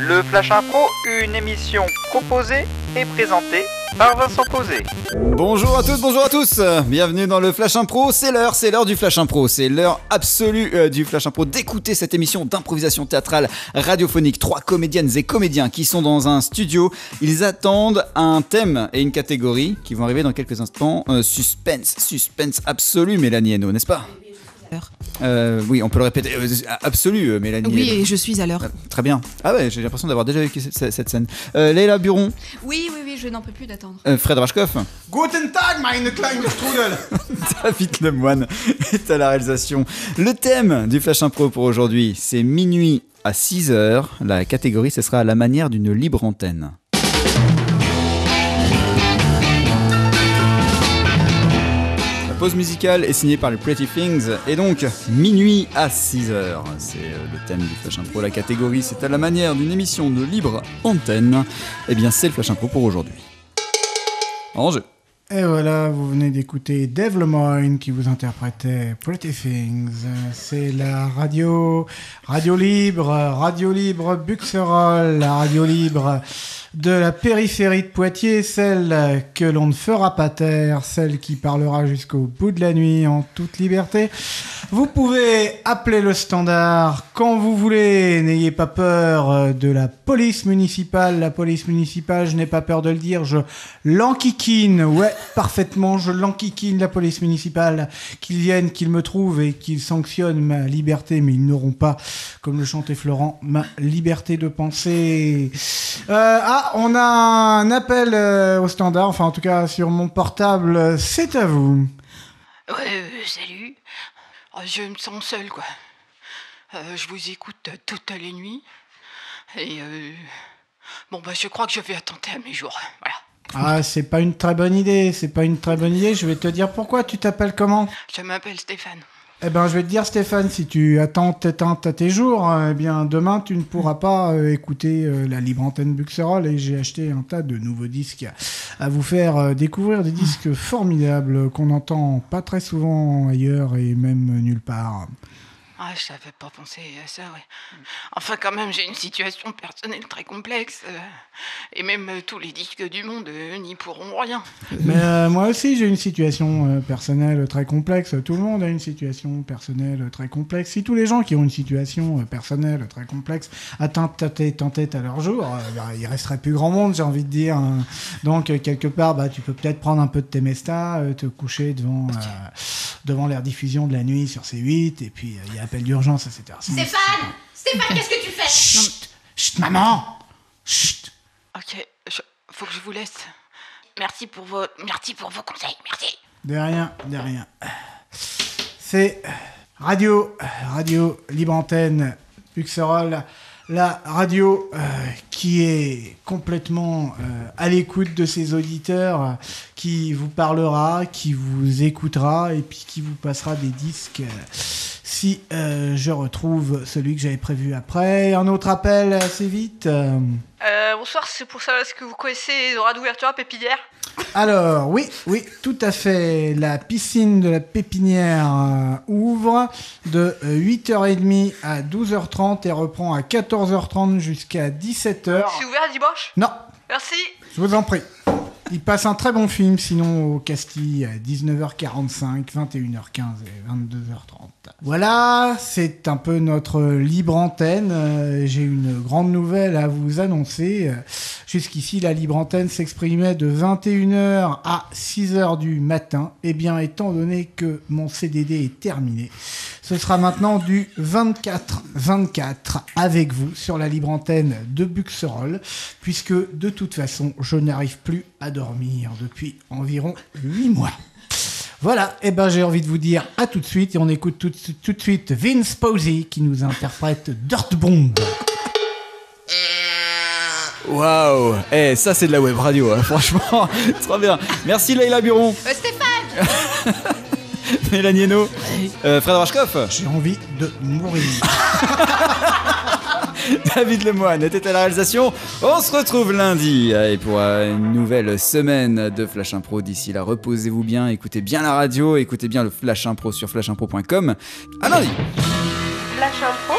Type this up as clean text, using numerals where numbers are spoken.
Le Flash Impro, une émission proposée et présentée par Vincent Posé. Bonjour à toutes, bonjour à tous. Bienvenue dans le Flash Impro. C'est l'heure du Flash Impro. C'est l'heure absolue du Flash Impro d'écouter cette émission d'improvisation théâtrale radiophonique. 3 comédiennes et comédiens qui sont dans un studio. Ils attendent un thème et une catégorie qui vont arriver dans quelques instants. Suspense absolu, Mélanie Hainaut, n'est-ce pas ? Oui, on peut le répéter. Absolu, Mélanie. Oui, et je suis à l'heure. Très bien. Ah ouais, j'ai l'impression d'avoir déjà vécu cette scène. Leila Buron. Oui, je n'en peux plus d'attendre. Fred Rachkoff. Guten Tag, meine kleine Strudel. David Lemoine est à la réalisation. Le thème du Flash Impro pour aujourd'hui, c'est minuit à 6h. La catégorie, ce sera à la manière d'une libre antenne. La pause musicale est signée par les Pretty Things et donc minuit à 6h. C'est le thème du Flash Impro. La catégorie, c'est à la manière d'une émission de libre antenne. Eh bien, c'est le Flash Impro pour aujourd'hui. En jeu. Et voilà, vous venez d'écouter Dave Lemoine qui vous interprétait Pretty Things. C'est la radio libre Buxerolles, la radio libre de la périphérie de Poitiers, celle que l'on ne fera pas taire, celle qui parlera jusqu'au bout de la nuit en toute liberté. Vous pouvez appeler le standard quand vous voulez, n'ayez pas peur de la police municipale. La police municipale, je n'ai pas peur de le dire, je l'enquiquine, ouais, parfaitement, je l'enquiquine, la police municipale, qu'ils viennent, qu'ils me trouvent et qu'ils sanctionnent ma liberté, mais ils n'auront pas, comme le chantait Florent, ma liberté de penser. On a un appel au standard, enfin en tout cas sur mon portable, c'est à vous. Ouais, salut. Je me sens seul, quoi. Je vous écoute toutes les nuits. Et je crois que je vais attenter à mes jours. Voilà. Ah, c'est pas une très bonne idée, je vais te dire pourquoi. Tu t'appelles comment ? Je m'appelle Stéphane. Eh ben, je vais te dire, Stéphane, si tu attends à tes jours, eh bien, demain, tu ne pourras pas écouter la libre antenne Buxerolles, et j'ai acheté un tas de nouveaux disques à vous faire découvrir, des disques formidables qu'on n'entend pas très souvent ailleurs et même nulle part. Ah, je savais pas penser à ça, ouais. Enfin, quand même, j'ai une situation personnelle très complexe. Et même tous les disques du monde n'y pourront rien. Mais moi aussi, j'ai une situation personnelle très complexe. Tout le monde a une situation personnelle très complexe. Si tous les gens qui ont une situation personnelle très complexe tentaient à leur jour, il resterait plus grand monde, j'ai envie de dire. Donc, quelque part, tu peux peut-être prendre un peu de tes mestas, te coucher devant la diffusion de la nuit sur C8, et puis il y a appel d'urgence, etc. Stéphane, qu'est-ce que tu fais ? Chut, maman. Chut. Ok, faut que je vous laisse. Merci pour vos conseils, merci. De rien. C'est Radio Libre Antenne Buxerolles, la radio qui est complètement à l'écoute de ses auditeurs, qui vous parlera, qui vous écoutera et puis qui vous passera des disques si je retrouve celui que j'avais prévu après. Un autre appel assez vite. Bonsoir, c'est pour savoir est-ce que vous connaissez les horaires d'ouverture à Pépinière ? Alors, oui, tout à fait. La piscine de la Pépinière ouvre de 8h30 à 12h30 et reprend à 14h30 jusqu'à 17h. C'est ouvert dimanche ? Non, Merci. je vous en prie. Il passe un très bon film, sinon au Castille, à 19h45, 21h15 et 22h30. Voilà, c'est un peu notre libre antenne. J'ai une grande nouvelle à vous annoncer. Jusqu'ici, la libre antenne s'exprimait de 21h à 6h du matin. Eh bien, étant donné que mon CDD est terminé, ce sera maintenant du 24-24 avec vous sur la libre antenne de Buxerolles, puisque de toute façon, je n'arrive plus à dormir depuis environ 8 mois. Voilà, et j'ai envie de vous dire à tout de suite, et on écoute tout de suite Vince Posey qui nous interprète Dirt Bomb. Waouh, ça c'est de la web radio, hein. Franchement, trop bien. Merci Leila Buron. Stéphane. Mélanie Hainaut. Fred Rachkoff. J'ai envie de mourir. David Lemoine était à la réalisation. On se retrouve lundi et pour une nouvelle semaine de Flash Impro. D'ici là, reposez-vous bien, écoutez bien la radio, écoutez bien le Flash Impro sur flashimpro.com. À lundi. Flash Impro